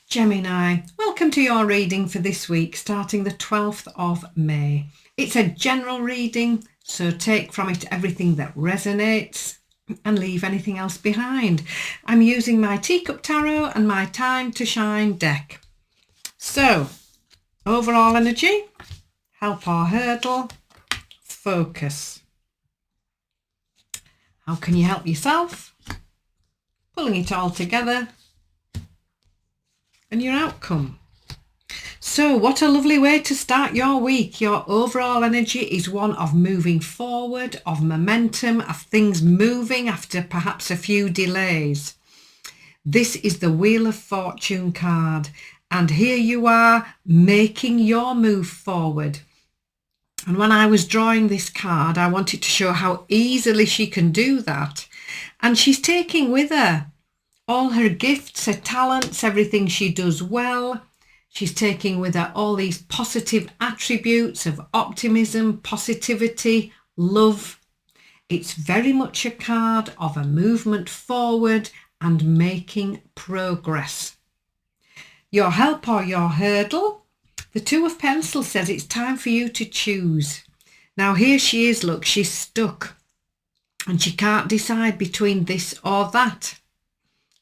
Gemini, welcome to your reading for this week, starting the 12th of May. It's a general reading, so take from it everything that resonates and leave anything else behind. I'm using my Teacup Tarot and my Time to Shine deck. So, overall energy, help or hurdle, focus. How can you help yourself? Pulling it all together. And your outcome. So what a lovely way to start your week. Your overall energy is one of moving forward, of momentum, of things moving after perhaps a few delays. This is the Wheel of Fortune card, and here you are making your move forward. And when I was drawing this card, I wanted to show how easily she can do that. And she's taking with her all her gifts, her talents, everything she does well. She's taking with her all these positive attributes of optimism, positivity, love. It's very much a card of a movement forward and making progress. Your help or your hurdle. The Two of Pentacles says it's time for you to choose. Now here she is, look, she's stuck and she can't decide between this or that.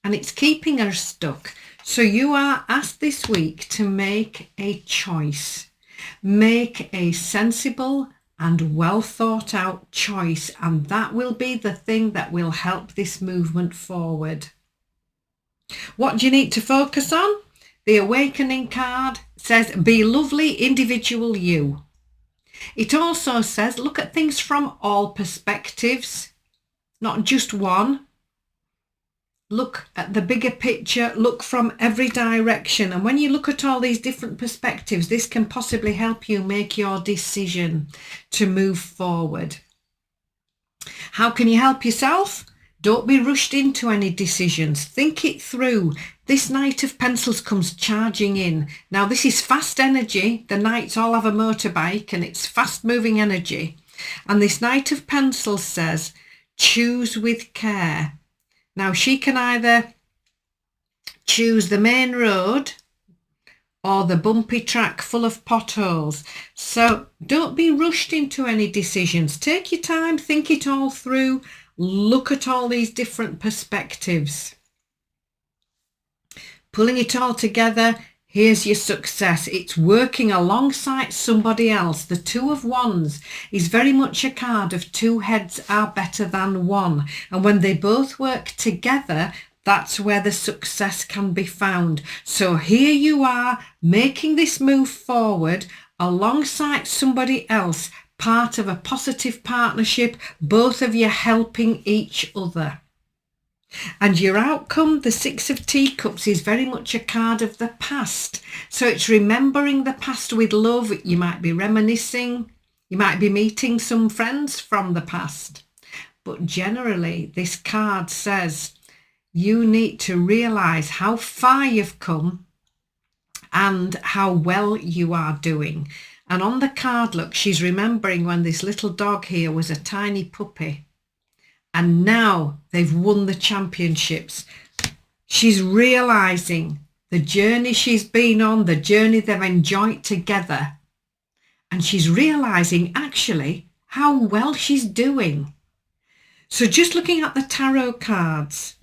And it's keeping her stuck. So you are asked this week to make a choice. Make a sensible and well thought out choice. And that will be the thing that will help this movement forward. What do you need to focus on? The Awakening card says, be lovely individual you. It also says, look at things from all perspectives, not just one. Look at the bigger picture, look from every direction. And when you look at all these different perspectives, this can possibly help you make your decision to move forward. How can you help yourself? Don't be rushed into any decisions. Think it through. This Knight of Pentacles comes charging in. Now this is fast energy. The Knights all have a motorbike and it's fast moving energy. And this Knight of Pentacles says, choose with care. Now she can either choose the main road or the bumpy track full of potholes. So don't be rushed into any decisions. Take your time, think it all through, look at all these different perspectives. Pulling it all together, here's your success. It's working alongside somebody else. The Two of Wands is very much a card of two heads are better than one. And when they both work together, that's where the success can be found. So here you are making this move forward alongside somebody else, part of a positive partnership, both of you helping each other. And your outcome, the Six of Teacups, is very much a card of the past. So it's remembering the past with love. You might be reminiscing. You might be meeting some friends from the past. But generally, this card says you need to realise how far you've come and how well you are doing. And on the card, look, she's remembering when this little dog here was a tiny puppy. And now they've won the championships. She's realising the journey she's been on, the journey they've enjoyed together. And she's realising actually how well she's doing. So just looking at the tarot cards,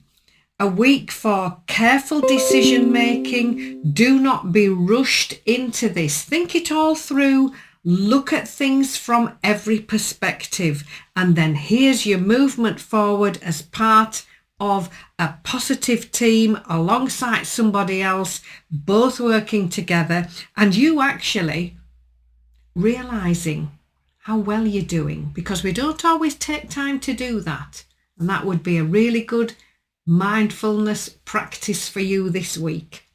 a week for careful decision making. Do not be rushed into this. Think it all through. Look at things from every perspective, and then here's your movement forward as part of a positive team alongside somebody else, both working together, and you actually realizing how well you're doing, because we don't always take time to do that. And that would be a really good mindfulness practice for you this week.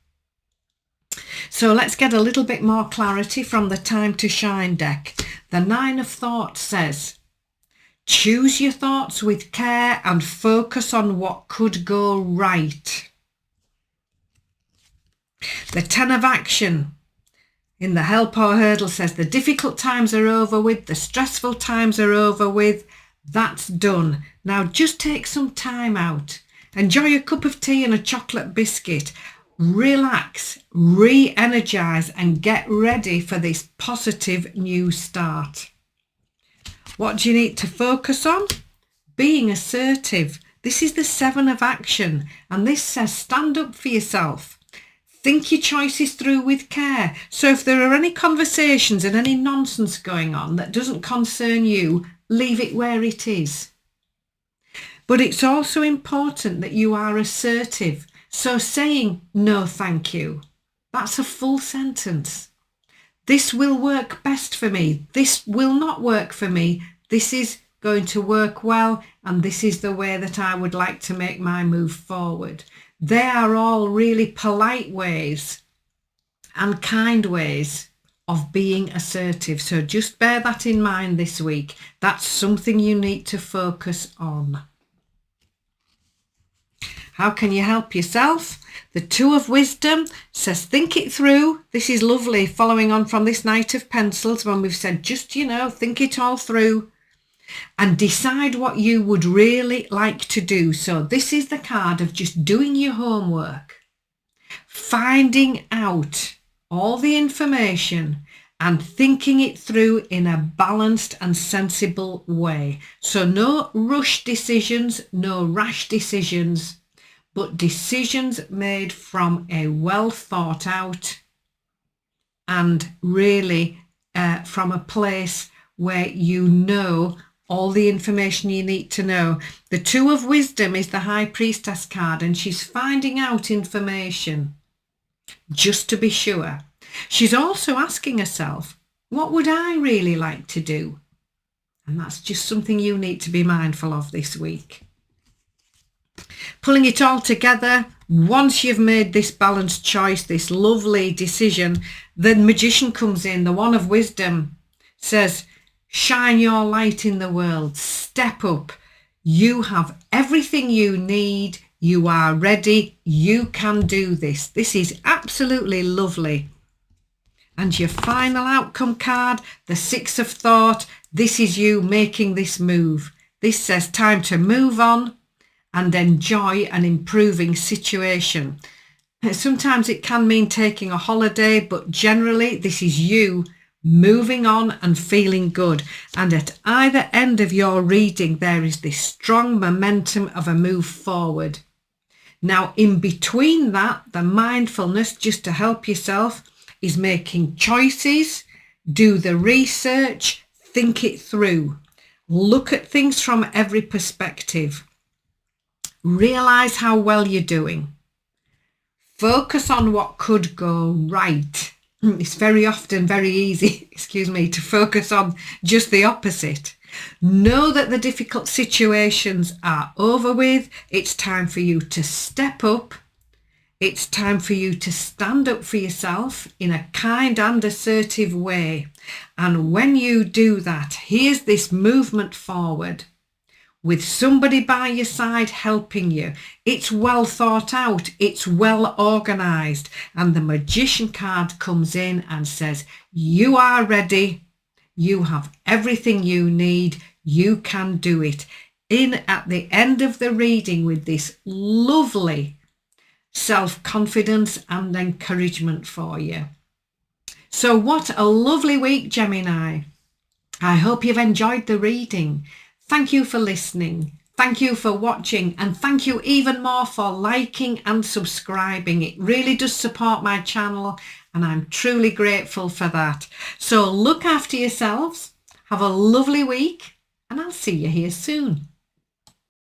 So let's get a little bit more clarity from the Time to Shine deck. The Nine of Thoughts says, choose your thoughts with care and focus on what could go right. The Ten of Action in the Help or Hurdle says, the difficult times are over with, the stressful times are over with, that's done. Now just take some time out. Enjoy a cup of tea and a chocolate biscuit. Relax re-energize and get ready for this positive new start. What do you need to focus on? Being assertive. This is the 7 of action, and this says stand up for yourself. Think your choices through with care. So if there are any conversations and any nonsense going on that doesn't concern you, leave it where it is. But it's also important that you are assertive. So saying no thank you, that's a full sentence. This will work best for me. This will not work for me. This is going to work well, and this is the way that I would like to make my move forward. They are all really polite ways and kind ways of being assertive. So just bear that in mind this week. That's something you need to focus on. How can you help yourself? The 2 of Wisdom says think it through. This is lovely, following on from this Knight of Pentacles when we've said just, think it all through and decide what you would really like to do. So this is the card of just doing your homework, finding out all the information and thinking it through in a balanced and sensible way. So no rush decisions, no rash decisions, but decisions made from a well thought out and really from a place where you know all the information you need to know. The 2 of Wisdom is the High Priestess card, and she's finding out information just to be sure. She's also asking herself, what would I really like to do? And that's just something you need to be mindful of this week. Pulling it all together, once you've made this balanced choice, this lovely decision, the Magician comes in. The 1 of Wisdom says, shine your light in the world, step up. You have everything you need. You are ready. You can do this. This is absolutely lovely. And your final outcome card, the 6 of Thought. This is you making this move. This says time to move on and enjoy an improving situation. Sometimes it can mean taking a holiday, but generally this is you moving on and feeling good. And at either end of your reading, there is this strong momentum of a move forward. Now, in between that, the mindfulness, just to help yourself, is making choices, do the research, think it through, look at things from every perspective, realize how well you're doing, focus on what could go right. It's very often very easy, to focus on just the opposite. Know that the difficult situations are over with. It's time for you to step up. It's time for you to stand up for yourself in a kind and assertive way. And when you do that, here's this movement forward with somebody by your side helping you. It's well thought out, it's well organised, and the Magician card comes in and says, you are ready, you have everything you need, you can do it. In at the end of the reading with this lovely self-confidence and encouragement for you. So what a lovely week, Gemini. I hope you've enjoyed the reading. Thank you for listening. Thank you for watching, and thank you even more for liking and subscribing. It really does support my channel, and I'm truly grateful for that. So look after yourselves, have a lovely week, and I'll see you here soon.